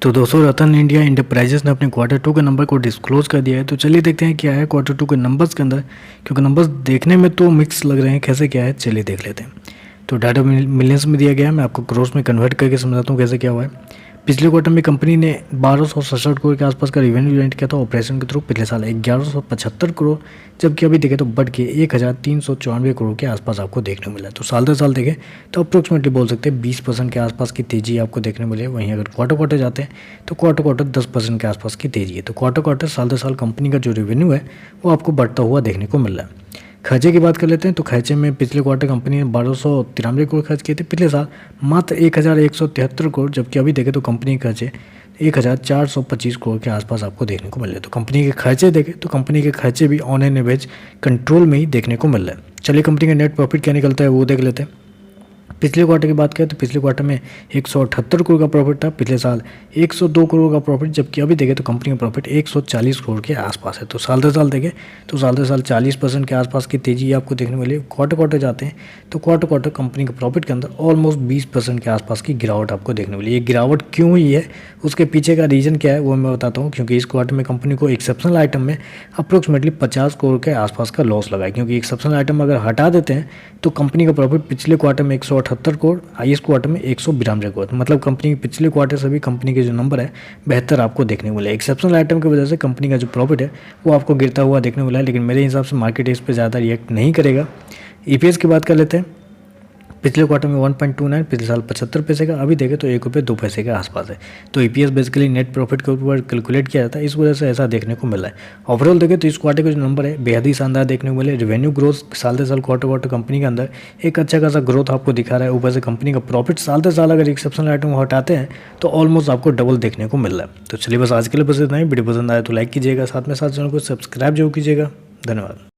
तो दोस्तों रतन India enterprises ने अपने क्वार्टर टू के नंबर को डिस्क्लोज कर दिया है। तो चलिए देखते हैं क्या है क्वार्टर टू के नंबर्स के अंदर, क्योंकि नंबर्स देखने में तो मिक्स लग रहे हैं। कैसे क्या है चलिए देख लेते हैं। तो डाटा मिलियंस में दिया गया है, मैं आपको क्रोर्स में कन्वर्ट करके समझाता हूँ कैसे क्या हुआ है। पिछले क्वार्टर में कंपनी ने 1267 करोड़ के आसपास का रेवेन्यू जनरेट किया था ऑपरेशन के थ्रू। पिछले साल 1175 करोड़, जबकि अभी देखें तो बढ़ के 1394 करोड़ के आसपास आपको देखने को मिला है। तो साल दर साल देखें तो अप्रोक्सीमेटली बोल सकते हैं 20% के आसपास की तेज़ी आपको देखने मिले। वहीं अगर क्वार्टर क्वार्टर जाते हैं तो क्वार्टर क्वार्टर 10% के आसपास की तेज़ी है। तो क्वार्टर क्वार्टर साल दर साल कंपनी का जो रेवेन्यू है वो आपको बढ़ता हुआ देखने को मिल रहा है। खर्चे की बात कर लेते हैं। तो खर्चे में पिछले क्वार्टर कंपनी ने 1293 करोड़ खर्च किए थे, पिछले साल मात्र 1173 करोड़, जबकि अभी देखें तो कंपनी के खर्चे 1425 करोड़ के आसपास आपको देखने को मिल रहे हैं। तो कंपनी के खर्चे देखें तो कंपनी के खर्चे भी ऑन एन एवरेज कंट्रोल में ही देखने को मिल रहा है। चलिए कंपनी का नेट प्रॉफिट क्या निकलता है वो देख लेते हैं। पिछले क्वार्टर की बात करें तो पिछले क्वार्टर में 178 करोड़ का प्रॉफिट था, पिछले साल 102 करोड़ का प्रॉफिट, जबकि अभी देखें तो कंपनी का प्रॉफिट 140 करोड़ के आसपास है। तो साल दर साल देखें तो साल दर साल 40% के आसपास की तेज़ी आपको देखने मिली। क्वार्टर क्वार्टर जाते हैं तो क्वार्टर क्वार्टर कंपनी के प्रॉफिट के अंदर ऑलमोस्ट 20% के आसपास की गिरावट आपको देखने मिली। ये गिरावट क्यों हुई है, उसके पीछे का रीज़न क्या है वो मैं बताता हूँ। क्योंकि इस क्वार्टर में कंपनी को एक्सेप्शनल आइटम में अप्रोक्सीमेटली 50 करोड़ के आसपास का लॉस लगा है। क्योंकि एक्सेप्शनल आइटम अगर हटा देते हैं तो कंपनी का प्रॉफिट पिछले क्वार्टर में 178 करोड़, इस क्वार्टर में 192 करोड़, मतलब कंपनी के पिछले क्वार्टर से भी कंपनी के जो नंबर है बेहतर आपको देखने को मिले। एक्सेप्शनल आइटम की वजह से कंपनी का जो प्रॉफिट है वो आपको गिरता हुआ देखने को मिला है, लेकिन मेरे हिसाब से मार्केट इस पर ज़्यादा रिएक्ट नहीं करेगा। ईपीएस की बात कर लेते हैं। पिछले क्वार्टर में 1.29, पिछले साल 75 पैसे का, अभी देखें तो 1 रुपये 2 पैसे के आसपास है। तो ईपीएस बेसिकली नेट प्रॉफिट के ऊपर कैलकुलेट किया जाता है, इस वजह से ऐसा देखने को मिला है। ओवरऑल देखें तो इस क्वार्टर के जो नंबर है बेहद ही शानदार देखने को मिले। रेवेन्यू ग्रोथ साल दर साल क्वार्टर क्वार्टर कंपनी के अंदर एक अच्छा खासा ग्रोथ आपको दिखा रहा है। ऊपर से कंपनी का प्रॉफिट साल दर साल अगर एक्सेप्शनल आइटम हटाते हैं तो ऑलमोस्ट आपको डबल देखने को मिल रहा है। तो चलिए बस आज के लिए बस इतना ही। वीडियो पसंद आया तो लाइक कीजिएगा, साथ में साथ चैनल को सब्सक्राइब जरूर कीजिएगा। धन्यवाद।